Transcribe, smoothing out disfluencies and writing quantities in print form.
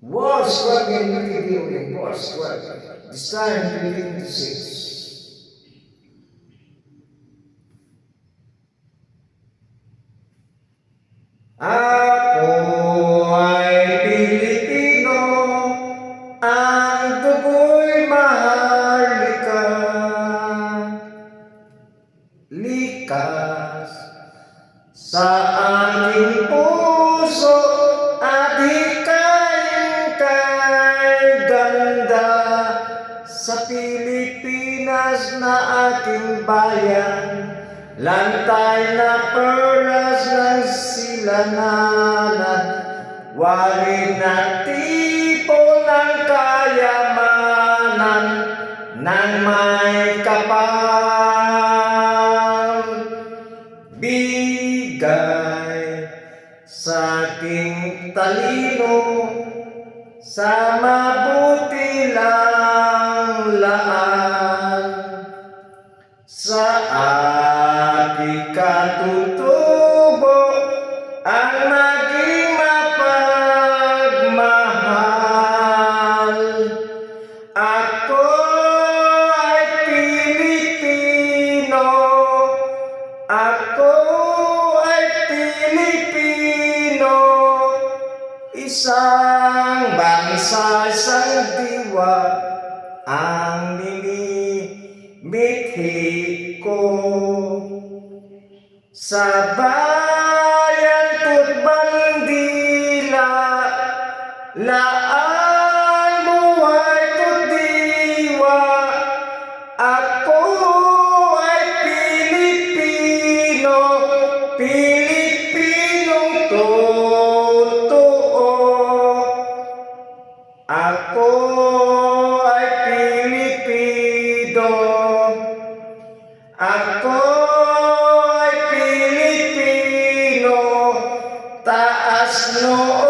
War struggling with the war struggling. This time 2026. Ako ay Pilipino, ang dugo'y maharlika, likas sa aking puso at hikayin kay ganda sa Pilipinas na aking bayan. Lantay na perlas ng silanganan, warin na tipo ng kayamanan ng may kapal. Bigay sa aking talino, sa mabuti lang laan, sa aking katutubo ang maging mapagmahal. Ako ay Pilipino, ako ay Pilipino, isang bansa, isang diwa ang minimithi ko. Sa bayan ko't bandila, laan buhay ko't diwa, ako ay Pilipino, Pilipinong totoo. Ako ay Pilipino, ako ay Pilipino, taas noo.